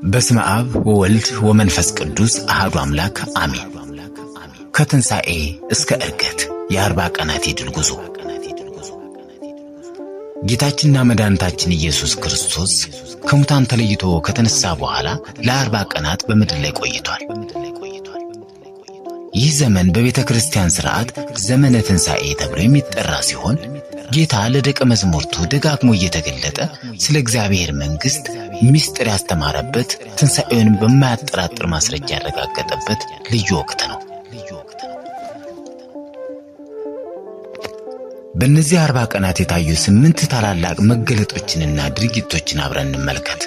በስመ አብ ወወልድ ወመንፈስ ቅዱስ አሐዱ አምላክ አሜን። ከትንሣኤ እስከ ዕርገት የ40 ቀናት የድል ጉዞ። ጌታችንና መድኃኒታችን ኢየሱስ ክርስቶስ ከሙታን ተለይቶ ከተነሳ በኋላ ለ40 ቀናት በምድር ላይ ቆይቷል። ይህ ዘመን በቤተ ክርስቲያን ሥርዓት ዘመነ ትንሣኤ ተብሎ የሚጠራ ሲሆን ጌታ ለደቀ መዛሙርቱ ደጋግሞ እየተገለጠ ስለ እግዚአብሔር መንግሥት ምስጢር ያስተማረበት፣ ትንሣኤውንም በማያጠራጥር ማስረጃ ያረጋገጠበት ልዩ ወቅት ነው። በእነዚህ 40 ቀናት የታዩ 8 ታላላቅ መገለጦችንና ድርጊቶችን አብረን እንመልከት።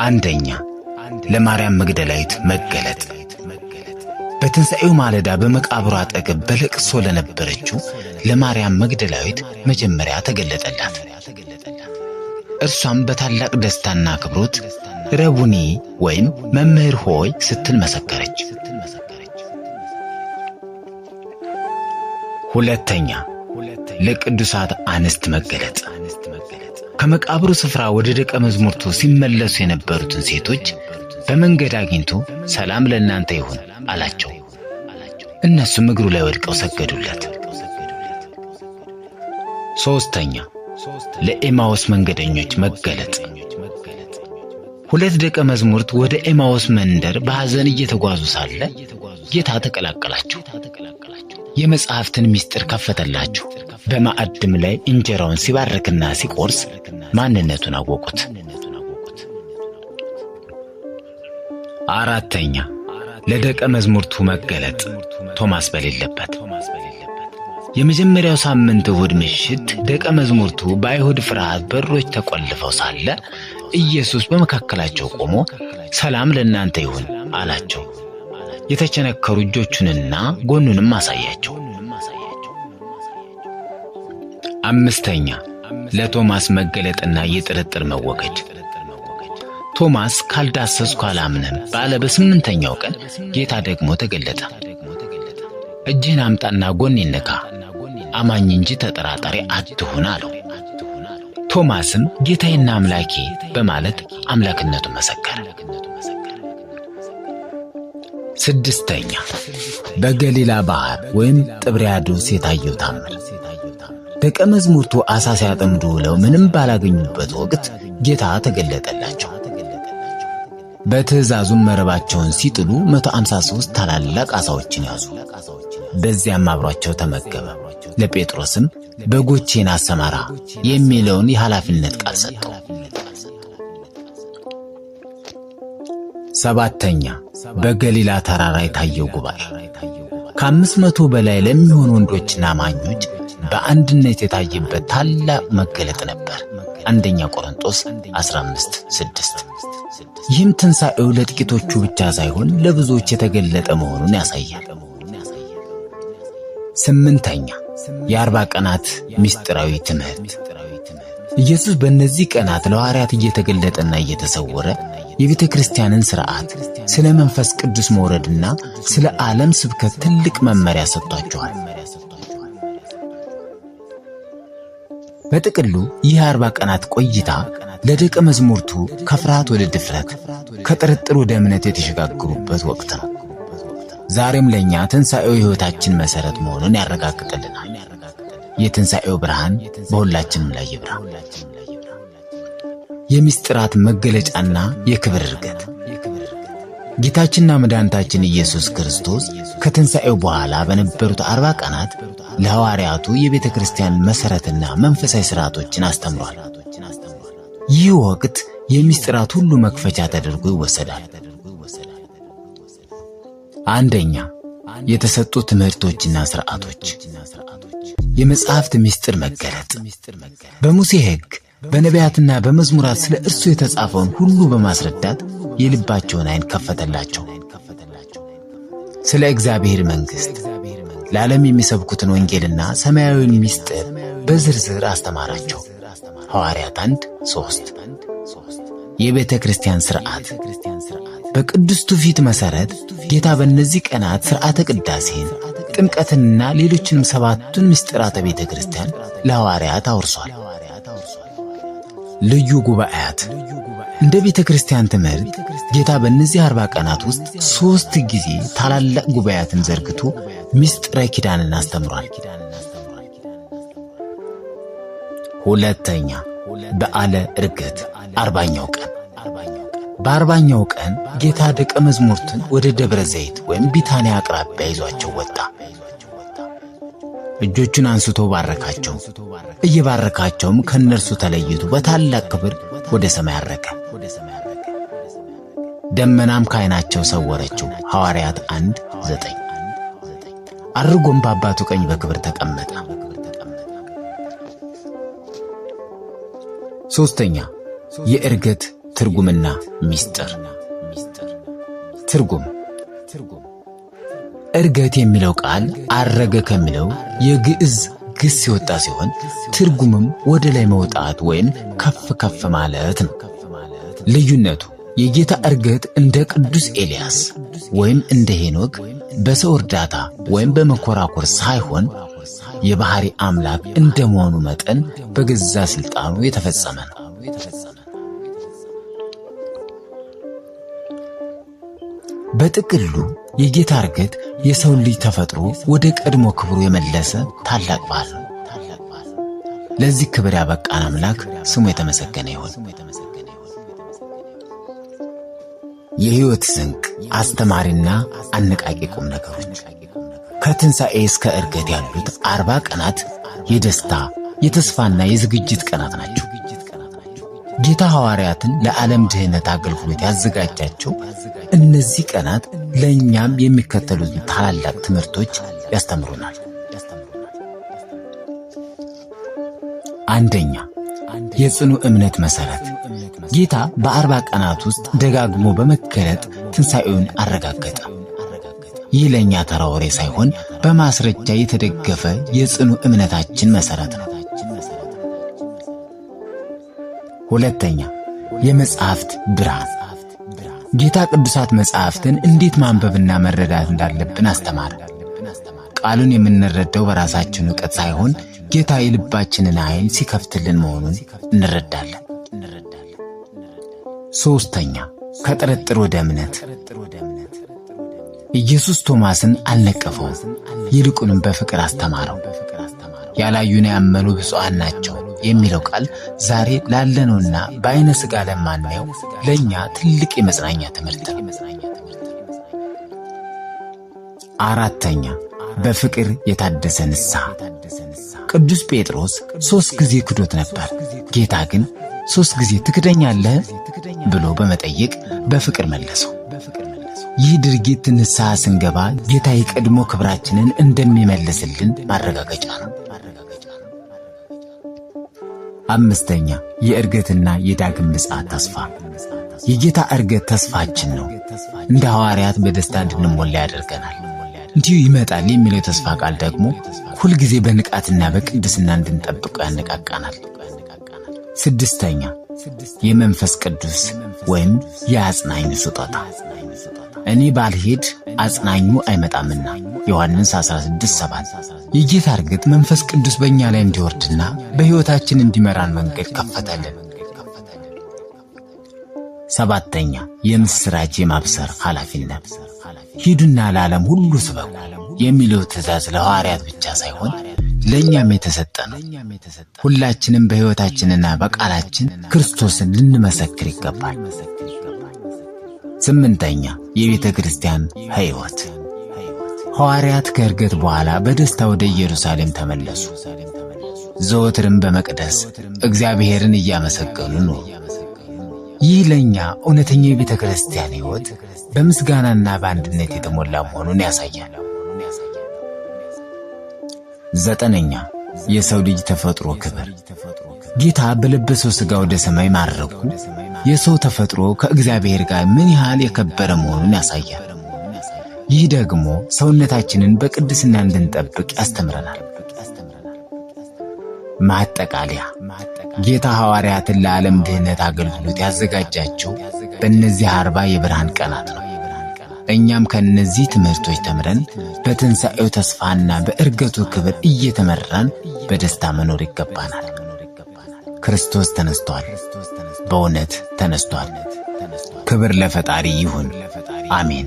አንደኛ፣ ለማርያም መግደላዊት መገለጥ። በትንሣኤው ማለዳ በመቃብሩ አጠገብ በለቅሶ ለነበረችው ለማርያም መግደላዊት መጀመሪያ ተገለጠላት። እርሷም በታላቅ ደስታና አክብሮት ረቡኒ ወይም መምህር ሆይ ስትል መሰከረች። ሁለተኛ፣ ለቅዱሳት አንስት መገለጥ። ከመቃብሩ ስፍራ ወደ ደቀ መዛሙርቱ ሲመለሱ የነበሩትን ሴቶች በመንገድ አግኝቶ ሰላም ለእናንተ ይሁን አላቸው። እነሱም እግሩ ላይ ወድቀው ሰገዱለት። ሶስተኛ፣ ለኤማውስ መንገደኞች መገለጥ። 2 ደቀ መዛሙርት ወደ ኤማውስ መንደር በሐዘን እየተጓዙ ሳለ ጌታ ተቀላቀላቸው። የመጽሐፍትን ምስጢር ከፈተላቸው። በማዕድም ላይ እንጀራውን ሲባርክና ሲቆርስ ማንነቱን አወቁት። አራተኛ፣ ለደቀ መዛሙርቱ መገለጥ ቶማስ በሌለበት። የመጀመሪያው ሳምንት እሑድ ምሽት ደቀ መዛሙርቱ በአይሁድ ፍርሃት በሮች ተቆልፈው ሳለ ኢየሱስ በመካከላቸው ቆሞ ሰላም ለእናንተ ይሁን አላቸው። የተቸነከሩ እጆቹንና ጎኑንም አሳያቸው። አምስተኛ፣ ለቶማስ መገለጥና የጥርጥር መወገድ። ቶማስ ካልዳሰስኩ አላምንም ባለ በ8ኛው ቀን ጌታ ደግሞ ተገለጠ። እጅህን አምጣና ጎኔን ንካ፣ አማኝ እንጂ ተጠራጣሪ አትሁን አለው። ቶማስም ጌታዬና አምላኬ በማለት አምላክነቱን መሰከረ። ስድስተኛ፣ በገሊላ ባህር ወይም ጥብርያዶስ የታየው ታምር። ደቀ መዛሙርቱ ዓሣ ሲያጠምዱ ውለው ምንም ባላገኙበት ወቅት ጌታ ተገለጠላቸው። በትእዛዙም መረባቸውን ሲጥሉ 153 ታላላቅ ዓሣዎችን ያዙ። በዚያም አብሯቸው ተመገበ። ለጴጥሮስም በጎቼን አሰማራ የሚለውን የኃላፊነት ቃል ሰጠው። ሰባተኛ፣ በገሊላ ተራራ የታየው ጉባኤ። ከ500 በላይ ለሚሆኑ ወንዶችና አማኞች በአንድነት የታየበት ታላቅ መገለጥ ነበር። አንደኛ ቆሮንቶስ 15:6። ይህም ትንሣኤው ለጥቂቶቹ ብቻ ሳይሆን ለብዙዎች የተገለጠ መሆኑን ያሳያል። 8ኛ፣ የ40 ቀናት ምስጢራዊ ትምህርት። ኢየሱስ በእነዚህ ቀናት ለሐዋርያት እየተገለጠና እየተሰወረ የቤተ ክርስቲያንን ሥርዓት፣ ስለ መንፈስ ቅዱስ መውረድና ስለ ዓለም ስብከት ትልቅ መመሪያ ሰጥቷቸዋል። በጥቅሉ ይህ 40 ቀናት ቆይታ ለደቀ መዛሙርቱ ከፍርሃት ወደ ድፍረት፣ ከጥርጥር ወደ እምነት የተሸጋገሩበት ወቅት ነው። ዛሬም ለእኛ ትንሣኤው የሕይወታችን መሠረት መሆኑን ያረጋግጥልናል። የትንሣኤው ብርሃን በሁላችንም ላይ ይብራ። የምስጢራት መገለጫና የክብር ዕርገት። ጌታችንና መድኃኒታችን ኢየሱስ ክርስቶስ ከትንሣኤው በኋላ በነበሩት 40 ቀናት ለሐዋርያቱ የቤተ ክርስቲያን መሠረትና መንፈሳዊ ሥርዓቶችን አስተምሯል። ይህ ወቅት የምስጢራት ሁሉ መክፈቻ ተደርጎ ይወሰዳል። አንደኛ፣ የተሰጡ ትምህርቶችና ሥርዓቶች። የመጽሐፍት ምስጢር መገለጥ። በሙሴ ሕግ፣ በነቢያትና በመዝሙራት ስለ እርሱ የተጻፈውን ሁሉ በማስረዳት የልባቸውን ዓይን ከፈተላቸው። ስለ እግዚአብሔር መንግሥት፣ ለዓለም የሚሰብኩትን ወንጌልና ሰማያዊውን ምስጢር በዝርዝር አስተማራቸው። ሐዋርያት 1:3። የቤተ ክርስቲያን ሥርዓት። በቅዱስ ትውፊት መሠረት ጌታ በእነዚህ ቀናት ሥርዓተ ቅዳሴን፣ ጥምቀትንና ሌሎችንም 7ቱን ምስጢራተ ቤተ ክርስቲያን ለሐዋርያት አውርሷል። ልዩ ጉባኤያት እንደ ቤተ ክርስቲያን ትምህርት ጌታ በእነዚህ 40 ቀናት ውስጥ 3 ጊዜ ታላላቅ ጉባኤያትን ዘርግቶ ምስጢረ ኪዳንን አስተምሯል። ሁለተኛ በዓለ ዕርገት 40ኛው ቀን። በ40ኛው ቀን ጌታ ደቀ መዛሙርቱን ወደ ደብረ ዘይት ወይም ቢታንያ አቅራቢያ ይዟቸው ወጣ። እጆቹን አንስቶ ባረካቸው። እየባረካቸውም ከነርሱ ተለይቶ በታላቅ ክብር ወደ ሰማይ አረገ። ደመናም ከዓይናቸው ሰወረችው። ሐዋርያት 1:9። አርጎም በአባቱ ቀኝ በክብር ተቀመጠ። ሶስተኛ የዕርገት ትርጉምና ምስጢር። ትርጉም። ዕርገት የሚለው ቃል አረገ ከሚለው የግዕዝ ግስ የወጣ ሲሆን ትርጉምም ወደ ላይ መውጣት ወይም ከፍ ከፍ ማለት ነው። ልዩነቱ የጌታ ዕርገት እንደ ቅዱስ ኤልያስ ወይም እንደ ሄኖክ በሰው እርዳታ ወይም በመኮራኮር ሳይሆን የባህሪ አምላክ እንደመሆኑ መጠን በገዛ ስልጣኑ የተፈጸመ ነው። በጥቅሉ የጌታ ዕርገት የሰው ልጅ ተፈጥሮ ወደ ቀድሞ ክብሩ የመለሰ ታላቅ በዓል ነው። ለዚህ ክብር ያበቃን አምላክ ስሙ የተመሰገነ ይሁን። የሕይወት ስንቅ አስተማሪና አነቃቂ ቁም ነገሮች። ከትንሣኤ እስከ ዕርገት ያሉት 40 ቀናት የደስታ የተስፋና የዝግጅት ቀናት ናቸው። ጌታ ሐዋርያትን ለዓለም ድህነት አገልግሎት ያዘጋጃቸው እነዚህ ቀናት ለእኛም የሚከተሉትን ታላላቅ ትምህርቶች ያስተምሩናል። አንደኛ የጽኑ እምነት መሠረት። ጌታ በ40 ቀናት ውስጥ ደጋግሞ በመገለጥ ትንሣኤውን አረጋገጠ። ይህ ለእኛ ተራ ወሬ ሳይሆን በማስረጃ የተደገፈ የጽኑ እምነታችን መሠረት ነው። ሁለተኛ የመጽሐፍት ብርሃን። ጌታ ቅዱሳት መጽሐፍትን እንዴት ማንበብና መረዳት እንዳለብን አስተማረ። ቃሉን የምንረዳው በራሳችን ዕውቀት ሳይሆን ጌታ የልባችንን ዓይን ሲከፍትልን መሆኑን እንረዳለን። ሦስተኛ ከጥርጥር ወደ እምነት። ኢየሱስ ቶማስን አልነቀፈውም፣ ይልቁንም በፍቅር አስተማረው። ያላዩን ያመኑ ብፁዓን ናቸው የሚለው ቃል ዛሬ ላለነውና በዓይነ ሥጋ ለማናየው ለእኛ ትልቅ የመጽናኛ ትምህርት ነው። አራተኛ በፍቅር የታደሰ ንስሐ። ቅዱስ ጴጥሮስ 3 ጊዜ ክዶት ነበር። ጌታ ግን 3 ጊዜ ትክደኛለህ ብሎ በመጠየቅ በፍቅር መለሰው። ይህ ድርጊት ንስሐ ስንገባ ጌታ የቀድሞ ክብራችንን እንደሚመልስልን ማረጋገጫ ነው። አምስተኛ የዕርገትና የዳግም ምጽአት ተስፋ። የጌታ ዕርገት ተስፋችን ነው። እንደ ሐዋርያት በደስታ እንድንሞላ ያደርገናል። እንዲሁ ይመጣል የሚለው ተስፋ ቃል ደግሞ ሁልጊዜ በንቃትና በቅድስና እንድንጠብቀው ያነቃቃናል። ስድስተኛ የመንፈስ ቅዱስ ወይም የአጽናኝ ስጦታ። እኔ ባልሄድ አጽናኙ አይመጣምና ዮሐንስ 16:7። የጌታ ዕርገት መንፈስ ቅዱስ በእኛ ላይ እንዲወርድና በሕይወታችን እንዲመራን መንገድ ከፈተልን። ሰባተኛ የምሥራች የማብሰር ኃላፊነት። ሂዱና ለዓለም ሁሉ ስበኩ የሚለው ትእዛዝ ለሐዋርያት ብቻ ሳይሆን ለእኛም የተሰጠ ነው። ሁላችንም በሕይወታችንና በቃላችን ክርስቶስን ልንመሰክር ይገባል። ስምንተኛ የቤተ ክርስቲያን ሕይወት። ሐዋርያት ከዕርገት በኋላ በደስታ ወደ ኢየሩሳሌም ተመለሱ። ዘወትርም በመቅደስ እግዚአብሔርን እያመሰገኑ ነው። ይህ ለእኛ እውነተኛ የቤተ ክርስቲያን ሕይወት በምስጋናና በአንድነት የተሞላ መሆኑን ያሳያል። ዘጠነኛ የሰው ልጅ ተፈጥሮ ክብር። ጌታ በለበሰው ሥጋ ወደ ሰማይ ማረጉ የሰው ተፈጥሮ ከእግዚአብሔር ጋር ምን ያህል የከበረ መሆኑን ያሳያል። ይህ ደግሞ ሰውነታችንን በቅድስና እንድንጠብቅ ያስተምረናል። ማጠቃለያ ጌታ ሐዋርያትን ለዓለም ድህነት አገልግሎት ያዘጋጃቸው በእነዚህ 40 የብርሃን ቀናት ነው። እኛም ከእነዚህ ትምህርቶች ተምረን በትንሣኤው ተስፋና በዕርገቱ ክብር እየተመራን በደስታ መኖር ይገባናል። ክርስቶስ ተነስቷል፣ በእውነት ተነስቷል። ክብር ለፈጣሪ ይሁን። አሜን።